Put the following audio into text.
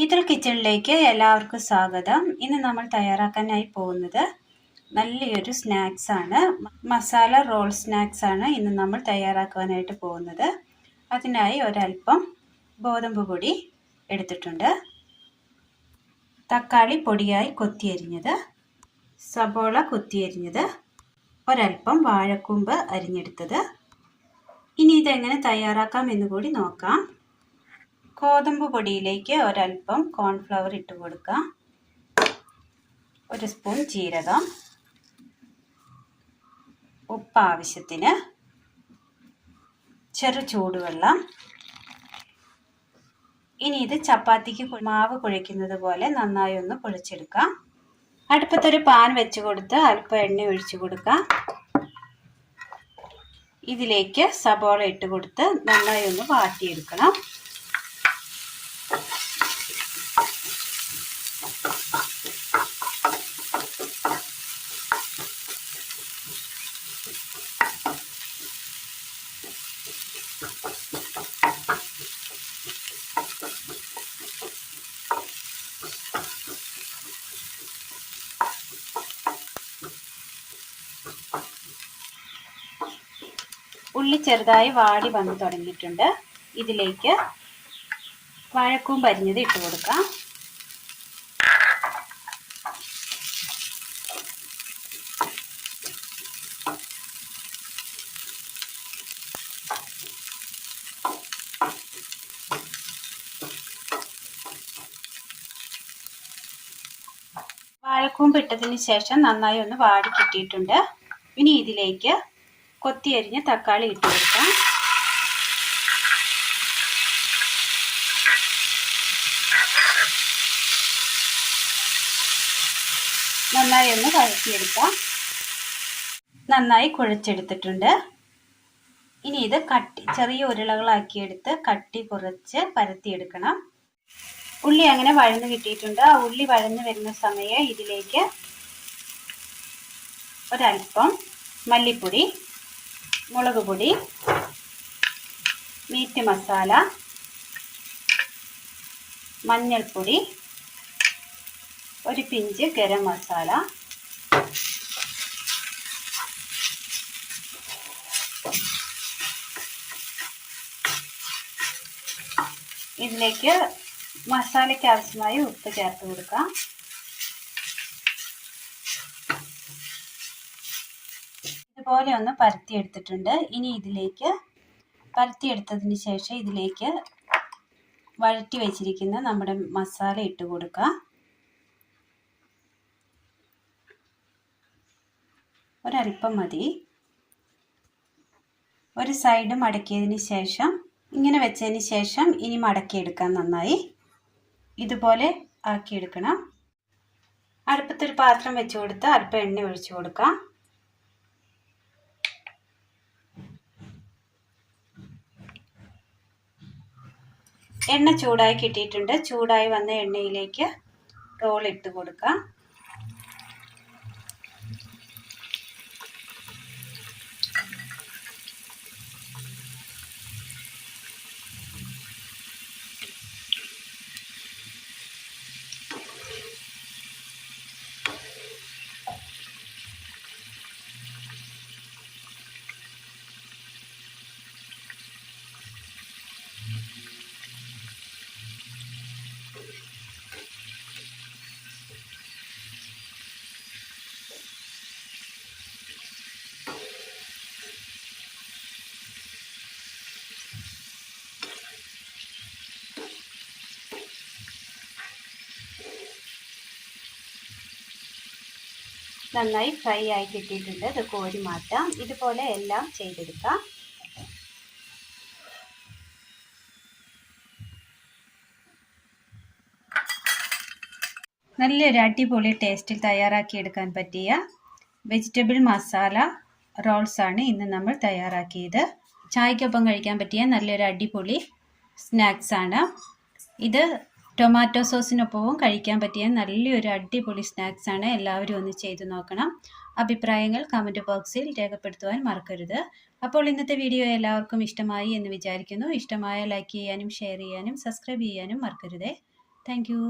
Ethyl കിച്ചണിലേക്ക് എല്ലാവർക്കും സ്വാഗതം. ഇന്ന് നമ്മൾ തയ്യാറാക്കാനായി പോകുന്നത് നല്ലൊരു സ്നാക്സ് ആണ്. മസാല റോൾ സ്നാക്സ് ആണ് ഇന്ന് നമ്മൾ തയ്യാറാക്കുവാനായിട്ട് പോകുന്നത്. അതിനായി ഒരല്പം ഗോതമ്പ് പൊടി എടുത്തിട്ടുണ്ട്, തക്കാളി പൊടിയായി കൊത്തിയരിഞ്ഞത്, സബോള കൊത്തിയരിഞ്ഞത്, ഒരല്പം വാഴക്കൂമ്പ് അരിഞ്ഞെടുത്തത്. ഇനി ഇതെങ്ങനെ തയ്യാറാക്കാം എന്ന് കൂടി നോക്കാം. ഗോതമ്പ് പൊടിയിലേക്ക് ഒരല്പം കോൺഫ്ലവർ ഇട്ട് കൊടുക്കാം, ഒരു സ്പൂൺ ജീരകം, ഉപ്പ് ആവശ്യത്തിന്, ചെറു ചൂടുവെള്ളം. ഇനി ഇത് ചപ്പാത്തിക്ക് മാവ് കുഴയ്ക്കുന്നത് പോലെ നന്നായി ഒന്ന് കുഴച്ചെടുക്കാം. അടുപ്പത്തൊരു പാൻ വെച്ച് കൊടുത്ത് അല്പം എണ്ണ ഒഴിച്ചു കൊടുക്കാം. ഇതിലേക്ക് സബോള ഇട്ട് കൊടുത്ത് നന്നായി ഒന്ന് വാട്ടിയെടുക്കണം. ഉള്ളി ചെറുതായി വാടി വന്ന് തുടങ്ങിയിട്ടുണ്ട്. ഇതിലേക്ക് വാഴക്കൂമ്പ് അരിഞ്ഞത് ഇട്ട് കൊടുക്കാം. വാഴക്കൂമ്പ് ഇട്ടതിന് ശേഷം നന്നായി ഒന്ന് വാടി കിട്ടിയിട്ടുണ്ട്. ഇനി ഇതിലേക്ക് കൊത്തിയരിഞ്ഞ തക്കാളി ഇട്ട് കൊടുക്കാം. നന്നായി ഒന്ന് വഴറ്റിയെടുക്കാം. നന്നായി കുഴച്ചെടുത്തിട്ടുണ്ട്. ഇനി ഇത് ചെറിയ ഉരുളകളാക്കിയെടുത്ത് കട്ടി കുറച്ച് പരത്തിയെടുക്കണം. ഉള്ളി അങ്ങനെ വഴന്ന് കിട്ടിയിട്ടുണ്ട്. ആ ഉള്ളി വഴന്ന് വരുന്ന സമയം ഇതിലേക്ക് ഒരല്പം മല്ലിപ്പൊടി, മുളക് പൊടി, മീറ്റ് മസാല, മഞ്ഞൾപ്പൊടി, ഒരു പിഞ്ച് ഗരം മസാല, ഇതിലേക്ക് മസാലയ്ക്ക് ആവശ്യമായി ഉപ്പ് ചേർത്ത് കൊടുക്കാം. ഇതുപോലെ ഒന്ന് പരത്തിയെടുത്തിട്ടുണ്ട്. ഇനി ഇതിലേക്ക് പരത്തിയെടുത്തതിന് ശേഷം ഇതിലേക്ക് വഴറ്റി വെച്ചിരിക്കുന്ന നമ്മുടെ മസാല ഇട്ട് കൊടുക്കാം. ഒരല്പം മതി. ഒരു സൈഡ് മടക്കിയതിന് ശേഷം ഇങ്ങനെ വെച്ചതിന് ശേഷം ഇനി മടക്കിയെടുക്കാം. നന്നായി ഇതുപോലെ ആക്കിയെടുക്കണം. അടുപ്പത്തൊരു പാത്രം വെച്ച് കൊടുത്ത് അല്പം എണ്ണ ഒഴിച്ചു കൊടുക്കാം. എണ്ണ ചൂടായി കിട്ടിയിട്ടുണ്ട്. ചൂടായി വന്ന എണ്ണയിലേക്ക് റോൾ ഇട്ട് കൊടുക്കാം. നന്നായി ഫ്രൈ ആയി കിട്ടിയിട്ടുണ്ട്. ഇത് കോരി മാറ്റാം. ഇതുപോലെ എല്ലാം ചെയ്തെടുക്കാം. നല്ലൊരു അടിപൊളി ടേസ്റ്റിൽ തയ്യാറാക്കിയെടുക്കാൻ പറ്റിയ വെജിറ്റബിൾ മസാല റോൾസ് ആണ് ഇന്ന് നമ്മൾ തയ്യാറാക്കിയത്. ചായക്കൊപ്പം കഴിക്കാൻ പറ്റിയ നല്ലൊരു അടിപൊളി സ്നാക്സ് ആണ് ഇത്. ടൊമാറ്റോ സോസിനൊപ്പവും കഴിക്കാൻ പറ്റിയ നല്ലൊരു അടിപൊളി സ്നാക്സ് ആണ്. എല്ലാവരും ഒന്ന് ചെയ്തു നോക്കണം. അഭിപ്രായങ്ങൾ കമൻറ്റ് ബോക്സിൽ രേഖപ്പെടുത്തുവാൻ മറക്കരുത്. അപ്പോൾ ഇന്നത്തെ വീഡിയോ എല്ലാവർക്കും ഇഷ്ടമായി എന്ന് വിചാരിക്കുന്നു. ഇഷ്ടമായ ലൈക്ക് ചെയ്യാനും ഷെയർ ചെയ്യാനും സബ്സ്ക്രൈബ് ചെയ്യാനും മറക്കരുതേ. Thank you.